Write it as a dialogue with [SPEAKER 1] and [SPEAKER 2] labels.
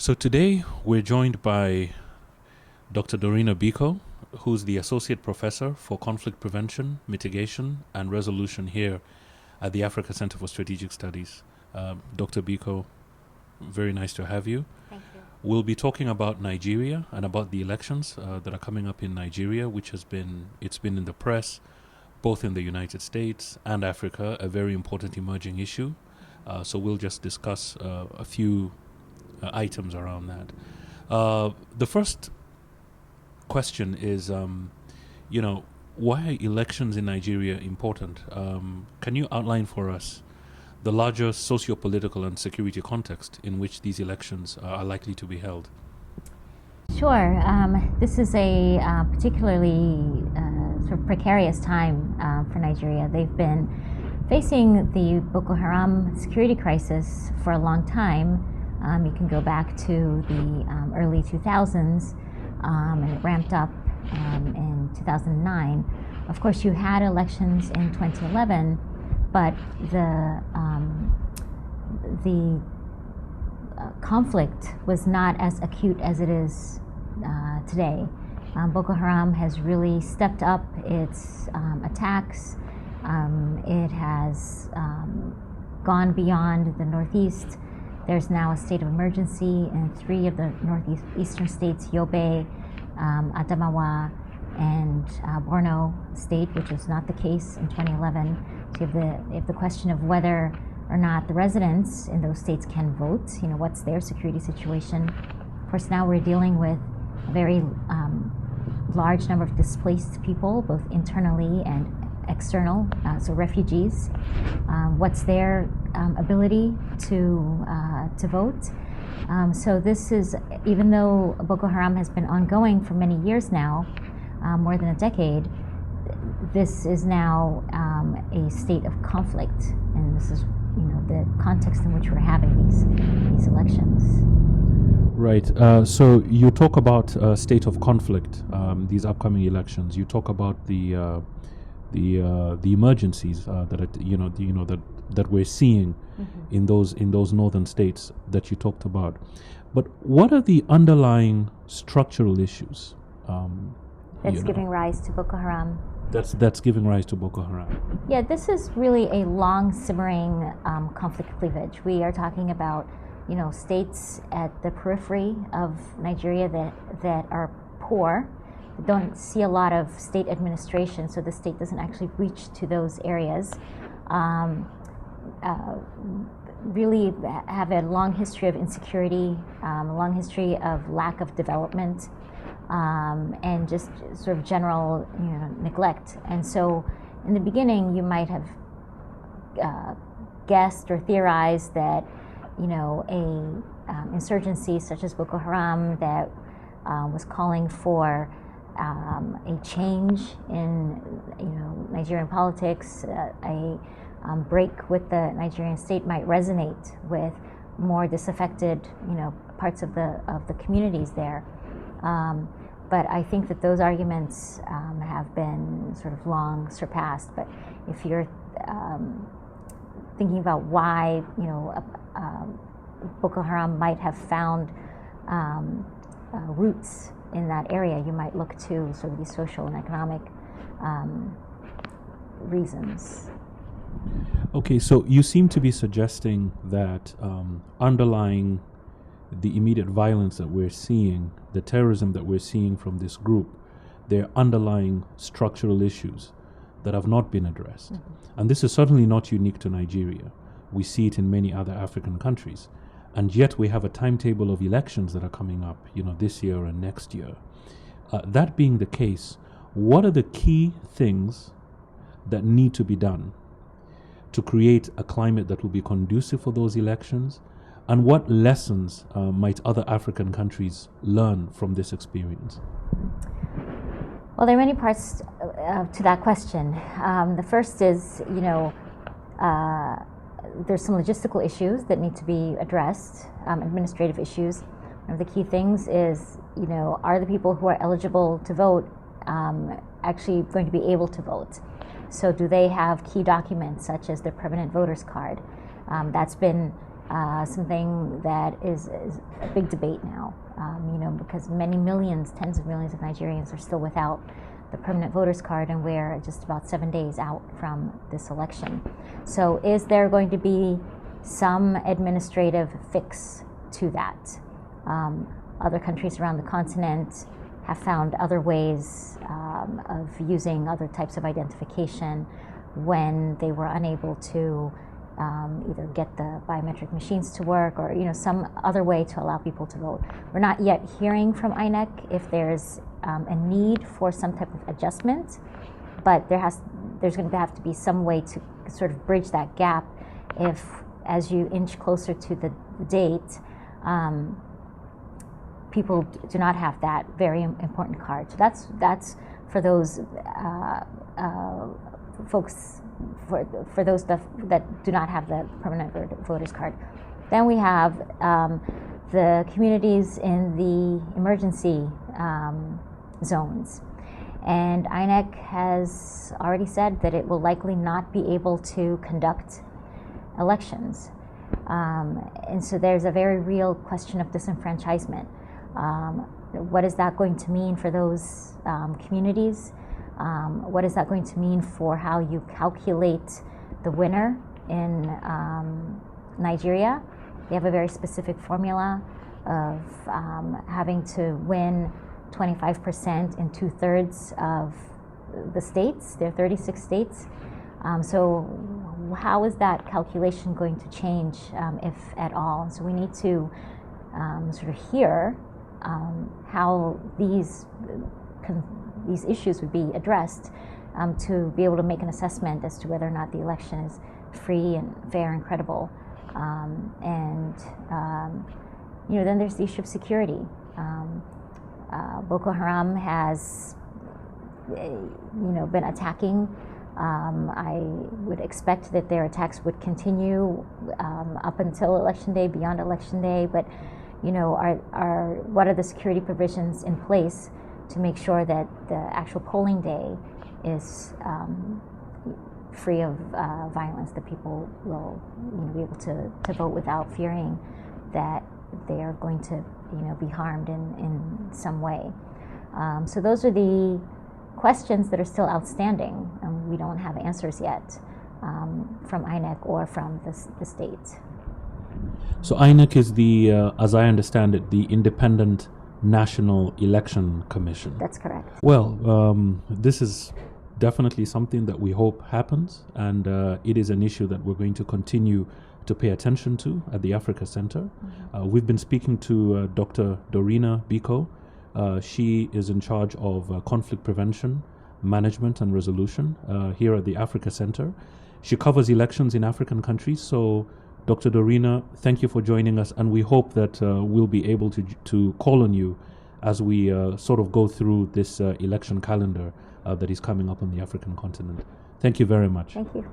[SPEAKER 1] So today we're joined by Dr. Dorina Bekoe, who's the Associate Professor for Conflict Prevention, Mitigation, and Resolution here at the Africa Center for Strategic Studies. Dr. Bekoe, very nice to have you.
[SPEAKER 2] Thank you.
[SPEAKER 1] We'll be talking about Nigeria and about the elections that are coming up in Nigeria, which it's been in the press, both in the United States and Africa, a very important emerging issue. So we'll just discuss a few items around that. The first question is, why are elections in Nigeria important? Can you outline for us the larger socio-political and security context in which these elections are likely to be held?
[SPEAKER 2] Sure. This is a particularly sort of precarious time for Nigeria. They've been facing the Boko Haram security crisis for a long time. You can go back to the early 2000s, and it ramped up in 2009. Of course, you had elections in 2011, but the conflict was not as acute as it is today. Boko Haram has really stepped up its attacks. It has gone beyond the Northeast. There's now a state of emergency in 3 of the northeastern states, Yobe, Adamawa, and Borno State, which was not the case in 2011. So you have the question of whether or not the residents in those states can vote. What's their security situation? Of course, now we're dealing with a very large number of displaced people, both internally and external, so refugees. What's their ability to vote? So this is, even though Boko Haram has been ongoing for many years now, more than a decade, this is now a state of conflict, and this is the context in which we're having these elections.
[SPEAKER 1] Right. So you talk about state of conflict, these upcoming elections. You talk about the emergencies that we're seeing in those northern states that you talked about. But what are the underlying structural issues
[SPEAKER 2] That's giving rise to Boko Haram?
[SPEAKER 1] That's giving rise to Boko Haram.
[SPEAKER 2] Yeah, this is really a long simmering conflict cleavage. We are talking about states at the periphery of Nigeria that are poor, don't see a lot of state administration, so the state doesn't actually reach to those areas. Really have a long history of insecurity, a long history of lack of development, and just sort of general neglect. And so in the beginning you might have guessed or theorized that a insurgency such as Boko Haram that was calling for a change in Nigerian politics, a break with the Nigerian state might resonate with more disaffected parts of the communities there. But I think that those arguments have been sort of long surpassed. But if you're thinking about why Boko Haram might have found roots in that area, you might look to sort of these social and economic reasons.
[SPEAKER 1] Okay, so you seem to be suggesting that underlying the immediate violence that we're seeing, the terrorism that we're seeing from this group, there are underlying structural issues that have not been addressed. And this is certainly not unique to Nigeria. We see it in many other African countries. And yet we have a timetable of elections that are coming up, this year and next year. That being the case, what are the key things that need to be done to create a climate that will be conducive for those elections? And what lessons might other African countries learn from this experience?
[SPEAKER 2] Well, there are many parts to that question. The first is, there's some logistical issues that need to be addressed, administrative issues. One of the key things is, are the people who are eligible to vote actually going to be able to vote? So do they have key documents such as their permanent voter's card? That's been something that is a big debate now, because many millions, tens of millions of Nigerians are still without the permanent voters card, and we're just about 7 days out from this election. So is there going to be some administrative fix to that? Other countries around the continent have found other ways of using other types of identification when they were unable to either get the biometric machines to work or some other way to allow people to vote. We're not yet hearing from INEC if there's a need for some type of adjustment, but there's going to have to be some way to sort of bridge that gap if, as you inch closer to the date, people do not have that very important card. So that's for those folks, for those that do not have the permanent voters card. Then we have the communities in the emergency zones. And INEC has already said that it will likely not be able to conduct elections. And so there's a very real question of disenfranchisement. What is that going to mean for those communities? What is that going to mean for how you calculate the winner in Nigeria? They have a very specific formula of having to win 25% in 2/3 of the states. There are 36 states. So how is that calculation going to change, if at all? And so we need to sort of hear how these issues would be addressed to be able to make an assessment as to whether or not the election is free and fair and credible. Then there's the issue of security. Boko Haram has, been attacking. I would expect that their attacks would continue up until Election Day, beyond Election Day. But, what are the security provisions in place to make sure that the actual polling day is free of violence, that people will be able to vote without fearing that they are going to be harmed in some way. So those are the questions that are still outstanding. We don't have answers yet from INEC or from the state.
[SPEAKER 1] So INEC is the, as I understand it, the Independent National Election Commission.
[SPEAKER 2] That's correct.
[SPEAKER 1] Well, this is definitely something that we hope happens, and it is an issue that we're going to continue to pay attention to at the Africa Center. Mm-hmm. We've been speaking to Dr. Dorina Bekoe. She is in charge of conflict prevention, management, and resolution here at the Africa Center. She covers elections in African countries. So, Dr. Dorina, thank you for joining us, and we hope that we'll be able to call on you as we sort of go through this election calendar that is coming up on the African continent. Thank you very much.
[SPEAKER 2] Thank you.